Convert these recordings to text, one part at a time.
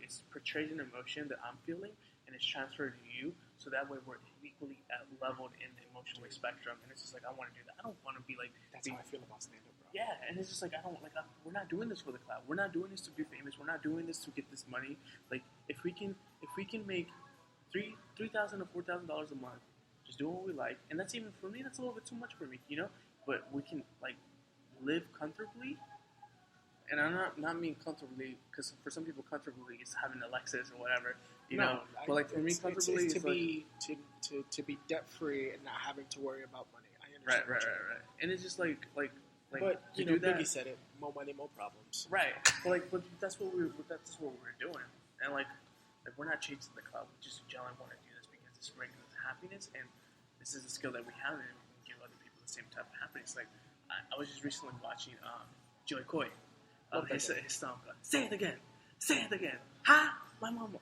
it's portrays an emotion that I'm feeling, and it's transferred to you, so that way we're equally leveled in the emotional spectrum. And it's just like I want to do that. I don't want to be like. That's how I feel about stand-up, bro. Yeah, and it's just like we're not doing this for the clout. We're not doing this to be famous. We're not doing this to get this money. Like if we can make $3,000 or $4,000 a month, just doing what we like, and that's even for me. That's a little bit too much for me, you know. But we can like live comfortably. And I'm not mean comfortably, because for some people comfortably is having a Lexus or whatever, you know. But like for me, comfortably it's to be debt free and not having to worry about money. I understand. Right. And it's just like. But you know, Biggie said it: more money, more problems. Right. But that's what we're doing, and like we're not chasing the cloud. We just generally want to do this because it's bringing us happiness, and this is a skill that we have, and we can give other people the same type of happiness. Like I was just recently watching Joey Coy. His song. Say it again. Ha! My mama.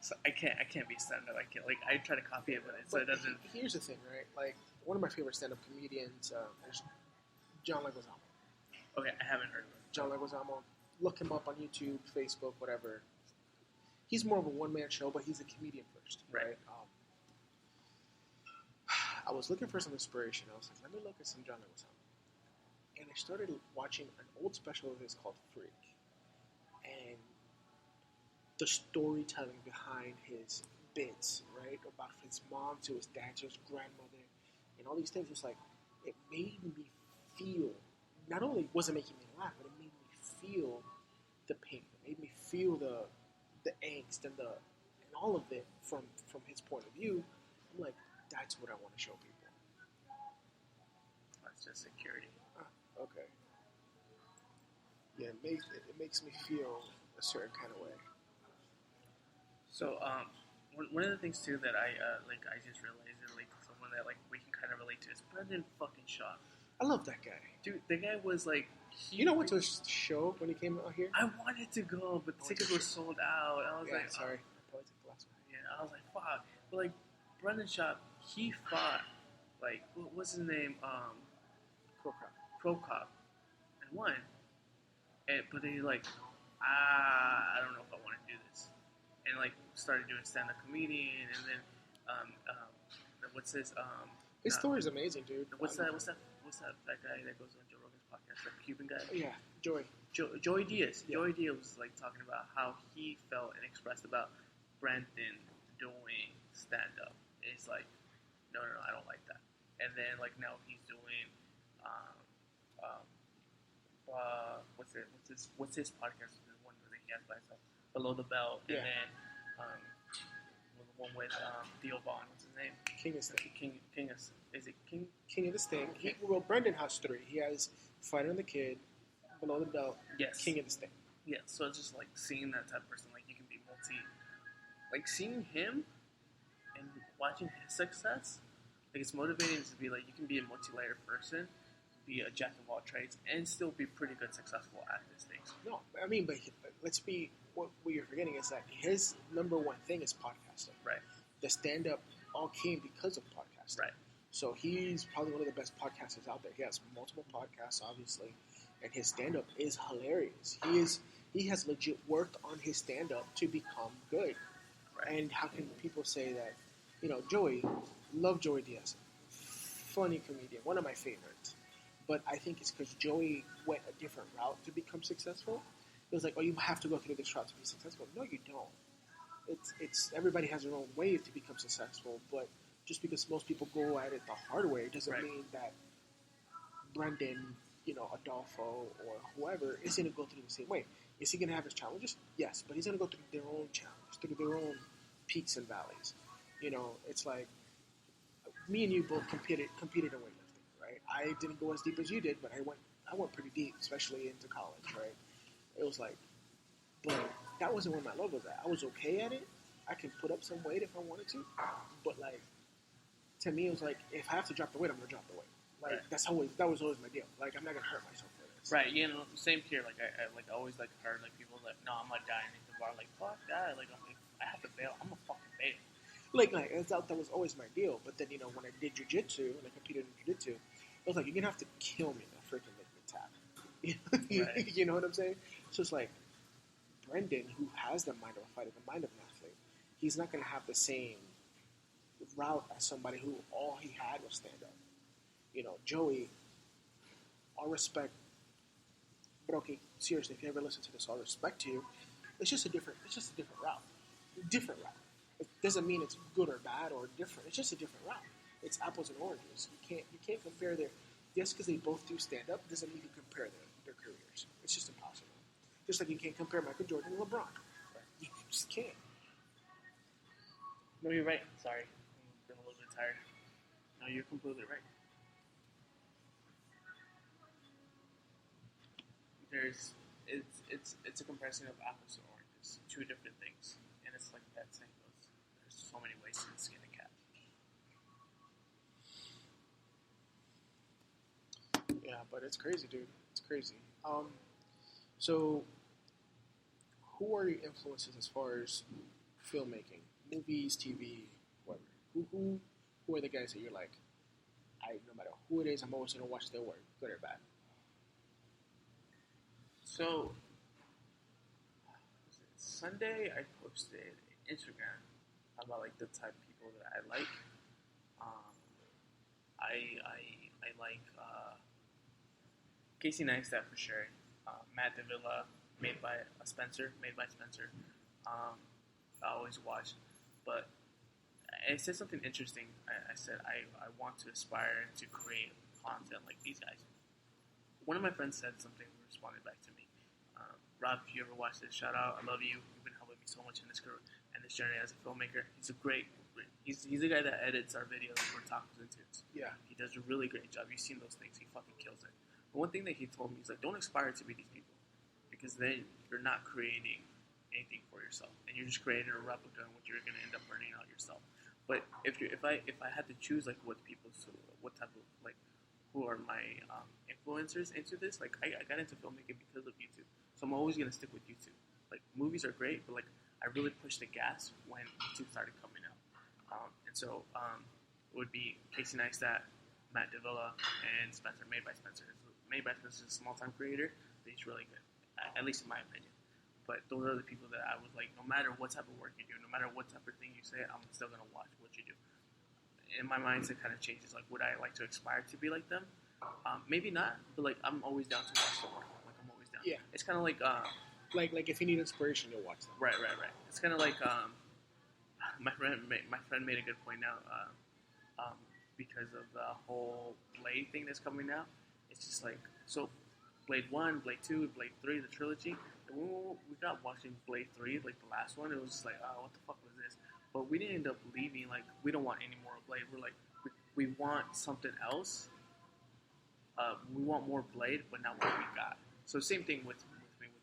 So I can't be stand-up. I can't. Like I try to copy it, but it doesn't. Here's the thing, right? Like one of my favorite stand-up comedians is John Leguizamo. Okay, I haven't heard of him. John Leguizamo. Look him up on YouTube, Facebook, whatever. He's more of a one-man show, but he's a comedian first, right? I was looking for some inspiration. I was like, let me look at some John Leguizamo. And I started watching an old special of his called Freak. And the storytelling behind his bits, right? About his mom to his dad to his grandmother and all these things. It's like, it made me feel, not only was it making me laugh, but it made me feel the pain. It made me feel the angst and all of it from his point of view. I'm like, that's what I want to show people. That's just security. Okay. Yeah, it makes me feel a certain kind of way. So, one of the things too that I just realized that like someone that like we can kind of relate to is Brendan fucking Shaw. I love that guy, dude. The guy was like, went to a show when he came out here. I wanted to go, but the tickets were sold out. I was like, sorry, I probably took the last one. Yeah, I was like, fuck. But like Brendan Shaw, he fought like what's his name? Pro Cop, and won. But then he's like, I don't know if I want to do this, and like started doing stand-up comedian, and then what's his story's amazing, dude. What's that guy that goes on Joe Rogan's podcast, that Cuban guy? Yeah, Joey Diaz. Yeah. Joey Diaz was like talking about how he felt and expressed about Brendan doing stand-up. It's like, no, I don't like that. And then like now he's doing what's his podcast? The one that he has by himself, Below the Belt, and then the one with Theo Vaughn. What's his name? King of the Sting. Brendan has 3. He has Fighter and the Kid, Below the Belt, King of the Sting. Yeah, so it's just like seeing that type of person, like you can be like seeing him and watching his success, like it's motivating to be like you can be a multi-layered person, be a jack of all trades, and still be pretty good successful at these things. No, I mean, but let's be, what you're forgetting is that his number one thing is podcasting. Right. The stand-up all came because of podcasting. Right. So he's probably one of the best podcasters out there. He has multiple podcasts, obviously, and his stand-up is hilarious. He has legit worked on his stand-up to become good. Right. And how can people say that, Joey, love Joey Diaz, funny comedian, one of my favorites. But I think it's because Joey went a different route to become successful. It was like, you have to go through this route to be successful. No, you don't. It's everybody has their own way to become successful, but just because most people go at it the hard way doesn't mean that Brendan, Adolfo or whoever is going to go through the same way. Is he going to have his challenges? Yes, but he's going to go through their own challenges, through their own peaks and valleys. It's like me and you both competed in weightlifting, right? I didn't go as deep as you did, but I went pretty deep, especially into college, right? It was like, but that wasn't where my love was at. I was okay at it. I can put up some weight if I wanted to, but like, to me, it was like, if I have to drop the weight, I'm gonna drop the weight. Like that was always my deal. Like, I'm not gonna hurt myself for this. Right. Same here. Like I always heard people like, no, I'm not dying in the bar. Like, fuck that. Like, I have to bail. I'm gonna fucking bail. Like that was always my deal. But then when I did jiu-jitsu and I competed in jiu-jitsu, I was like, you're gonna have to kill me to freaking make me tap. Right. You know what I'm saying? So it's like, Brendan, who has the mind of a fighter, the mind of an athlete, he's not going to have the same route as somebody who all he had was stand up. You know, Joey, all respect, but okay, seriously, if you ever listen to this, all respect to you. It's just a different route. Different route. It doesn't mean it's good or bad or different. It's just a different route. It's apples and oranges. You can't compare their just because they both do stand up doesn't mean you can compare their careers. It's just impossible. Just like you can't compare Michael Jordan and LeBron. You just can't. No, you're right. Sorry, I've been a little bit tired. No, you're completely right. It's a comparison of apples and oranges, two different things, and it's like that saying goes. There's so many ways to skin a cat. Yeah, but it's crazy, dude. It's crazy. So who are your influences as far as filmmaking, movies, TV, whatever? Who are the guys that you're like? No matter who it is, I'm always gonna watch their work, good or bad. So Sunday I posted Instagram about like the type of people that I like. Um, I like Casey Neistat for sure. Matt Davila, made by Spencer. I always watch, but I said something interesting. I said I want to aspire to create content like these guys. One of my friends said something, responded back to me. Rob, if you ever watch this, shout out. I love you. You've been helping me so much in this career and this journey as a filmmaker. He's the guy that edits our videos for Tacos and Tunes. Yeah. He does a really great job. You've seen those things. He fucking kills it. But one thing that he told me is like, don't aspire to be these people, because then you're not creating anything for yourself, and you're just creating a replica of what you're going to end up burning out yourself. But if I had to choose like what type of like who are my influencers into this, like I got into filmmaking because of YouTube, so I'm always gonna stick with YouTube. Like movies are great, but like I really pushed the gas when YouTube started coming out, and so it would be Casey Neistat, Matt Davila, and Spencer, made by Spencer. Made by Spencer is a small time creator, but he's really good, at least in my opinion. But those are the people that I was like, no matter what type of work you do, no matter what type of thing you say, I'm still gonna watch what you do. In my mindset kind of changes. Like, would I like to aspire to be like them? Maybe not, but like I'm always down to watch the work. Like I'm always down. Yeah. It's kind of like like if you need inspiration, you'll watch them. Right. It's kind of like my friend made a good point now. Because of the whole Blade thing that's coming out, it's just like so. Blade 1, Blade 2, Blade 3, the trilogy. And when we got watching Blade 3, like the last one, it was just like, oh, what the fuck was this? But we didn't end up leaving, like, we don't want any more Blade. We're like, we want something else. We want more Blade, but not what we got. So same thing with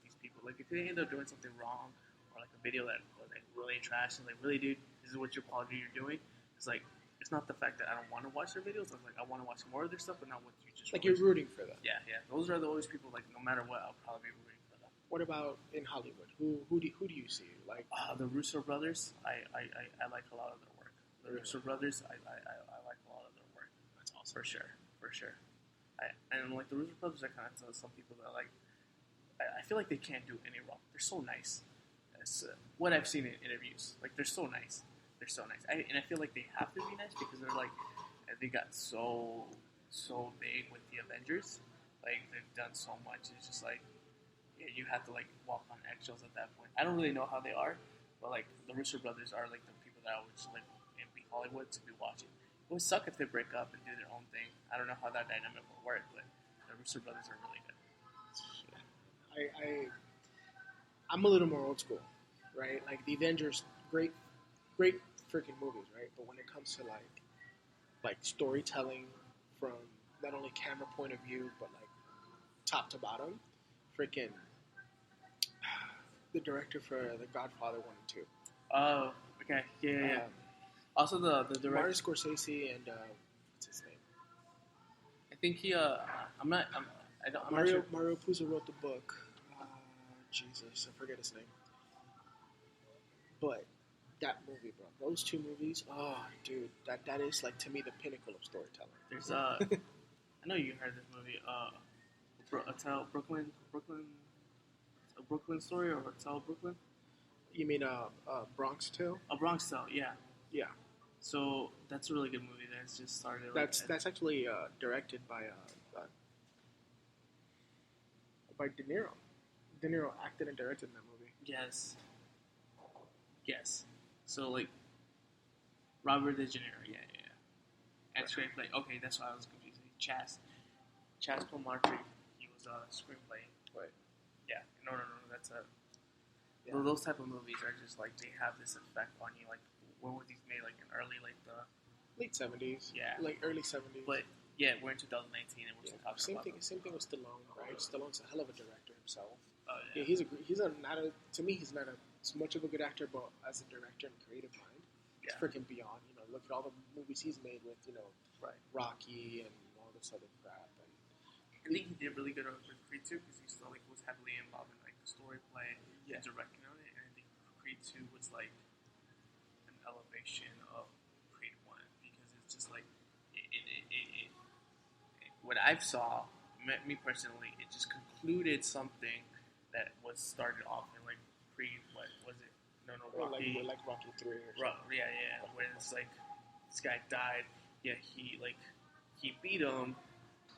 these people. Like, if they end up doing something wrong, or like a video that was like really trash, and like, really, dude, this is what your quality you're doing, it's like, it's not the fact that I don't want to watch their videos. I'm like, I want to watch more of their stuff, but not what you just like released. You're rooting for them. Yeah. Those are always people, like, no matter what, I'll probably be rooting for them. What about in Hollywood? Who do you see? Like the Russo brothers, I like a lot of their work. The Russo brothers, I like a lot of their work. That's awesome. For sure. And like the Russo brothers, I kind of tell some people that like, I feel like they can't do any wrong. They're so nice. It's, what I've seen in interviews, like they're so nice. They're so nice. And I feel like they have to be nice because they're like, they got so big with the Avengers. Like, they've done so much. It's just like, yeah, you have to like walk on eggshells at that point. I don't really know how they are, but like the Russo brothers are like the people that I would just like in Hollywood to be watching. It would suck if they break up and do their own thing. I don't know how that dynamic will work, but the Russo brothers are really good. I'm a little more old school, right? Like the Avengers, great freaking movies, right? But when it comes to like storytelling from not only camera point of view, but like top to bottom, freaking the director for The Godfather 1 and 2. Oh, okay, yeah. Also the director, Martin Scorsese and what's his name? I think he I'm not Mario sure. Mario Puzo wrote the book. Jesus, I forget his name. But that movie, bro. Those two movies. Oh, dude, that is like to me the pinnacle of storytelling. There's I know you heard this movie. Brooklyn. Brooklyn Story or Hotel Brooklyn. You mean Bronx Tale? A Bronx Tale, yeah. Yeah. So that's a really good movie that's just started. Like, That's actually directed by De Niro. De Niro acted and directed in that movie. yes, yes. So like Robert De Niro, yeah. And Right. screenplay. Okay, that's why I was confused. Chaz Palminteri. He was a screenplay. Right. Yeah. No. That's a. Yeah. Well, those type of movies are just like they have this effect on you. Like when were these made? Like in early like the Late 70s. Yeah. Like early 70s. but yeah, we're in 2019 and we're still talking Same about thing. them. Same thing with Stallone, right? Stallone's a hell of a director himself. Oh Yeah, yeah. to me he's not as much of a good actor, but as a director and creative mind, he's Yeah. freaking beyond. You know, look at all the movies he's made with Right. Rocky and all this other crap. And I think he did really good with Creed 2 because he still like was heavily involved in like the story play Yeah. and directing on it, and I think Creed 2 was like an elevation of Creed 1 because it's just like what I've saw me personally, it just concluded something that was started off in like Creed. What was it? No, or Rocky. like Rocky 3 or something. Yeah. When it's like this guy died, yeah, he beat him.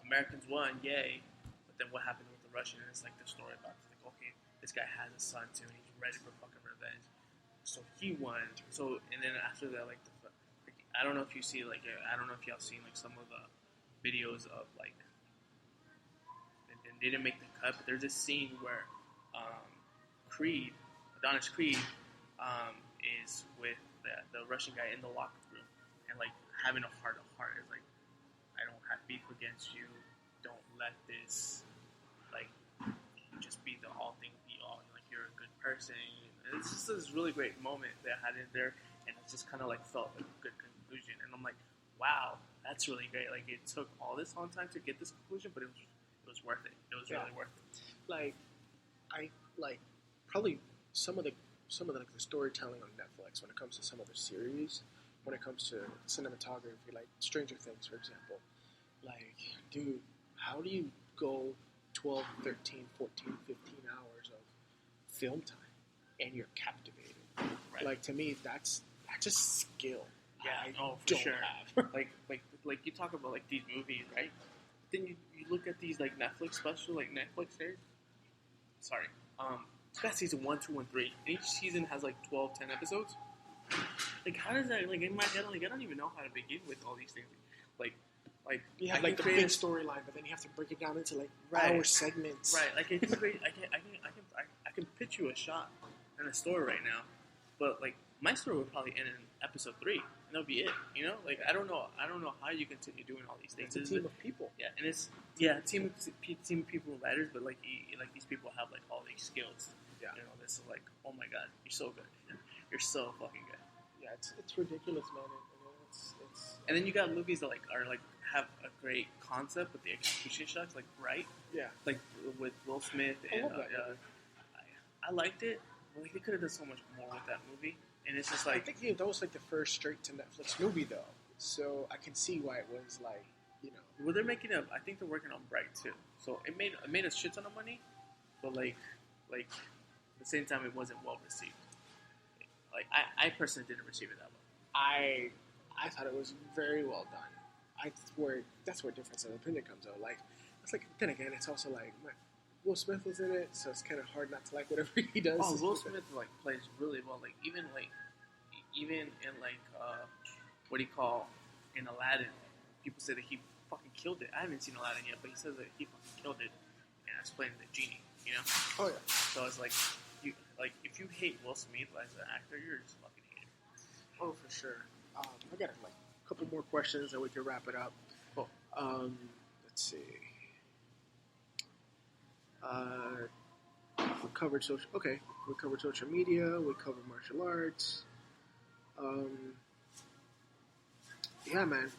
Americans won, yay. But then what happened with the Russian? It's like the story about like, okay, this guy has a son too, and he's ready for fucking revenge. So he won. So and then after that, like I don't know if you see like I don't know if y'all seen like some of the videos of like they didn't make the cut, but there's this scene where Adonis Creed is with the Russian guy in the locker room and like having a heart to heart. It's like I don't have beef against you. Don't let this like just be the all thing be all. Like you're a good person. And it's just this really great moment that I had in there, and it just kind of like felt like a good conclusion. And I'm like, wow, that's really great. Like it took all this long time to get this conclusion, but it was worth it. It was really worth it. Like I like probably some of the like the storytelling on Netflix when it comes to some of the series, when it comes to cinematography, like Stranger Things, for example. Like, dude, how do you go 12, 13, 14, 15 hours of film time and you're captivated? Right. Like, to me, that's a skill. Yeah, I for don't sure. have. like you talk about like these movies, right? Then you look at these like Netflix special, like Netflix series. Sorry, it's got season 1, 2, and 3. And each season has like 12, 10 episodes. Like how does that like in my head? Like I don't even know how to begin with all these things. Like You have I like the can big create storyline, but then you have to break it down into like Right. hour segments. right. Like I can pitch you a shot and a story right now, but like my story would probably end in episode 3, and that'll be it. You know, like I don't know how you continue doing all these things. It's a team of people. Yeah, and it's team of people and writers, but like these people have like all these skills. Yeah. You know, this is like, oh my god, you're so good. You're so fucking good. Yeah, it's ridiculous, man. It's And then you got movies that like are like have a great concept, but the execution sucks. Like Bright, yeah. like with Will Smith, and love that movie. I liked it. But like, they could have done so much more with that movie, and it's just I like think that was like the first straight to Netflix movie, though. So I can see why it was like, well, they're making a. I think they're working on Bright too. So it made a shit ton of money, but like at the same time, it wasn't well received. Like I personally didn't receive it that well. I thought it was very well done. That's where difference of opinion comes out. Like, it's like, then again, it's also like Will Smith was in it, so it's kind of hard not to like whatever he does. Oh, Will Smith like plays really well. Like even in like what do you call in Aladdin, people say that he fucking killed it. I haven't seen Aladdin yet, but he says that he fucking killed it, and that's playing the genie. You know? Oh yeah. So it's like if you hate Will Smith as an actor, you're just a fucking hater. Oh, for sure. I got like a couple more questions and we can wrap it up. Cool. Let's see. We covered social. Okay, we covered social media. We covered martial arts. Yeah, man.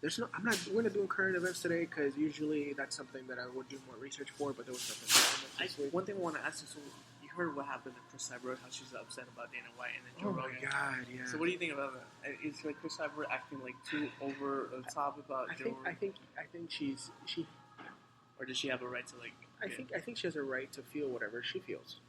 We're not doing current events today because usually that's something that I would do more research for. But there was nothing this week. One thing I want to ask you. So you heard what happened to Chris Cyber, how she's upset about Dana White and then Joe Oh Rogan. my god, yeah. So what do you think about that? Is like Chris Cyber acting like too over the top about Joe Rogan? I think she. Or does she have a right to like I think she has a right to feel whatever she feels.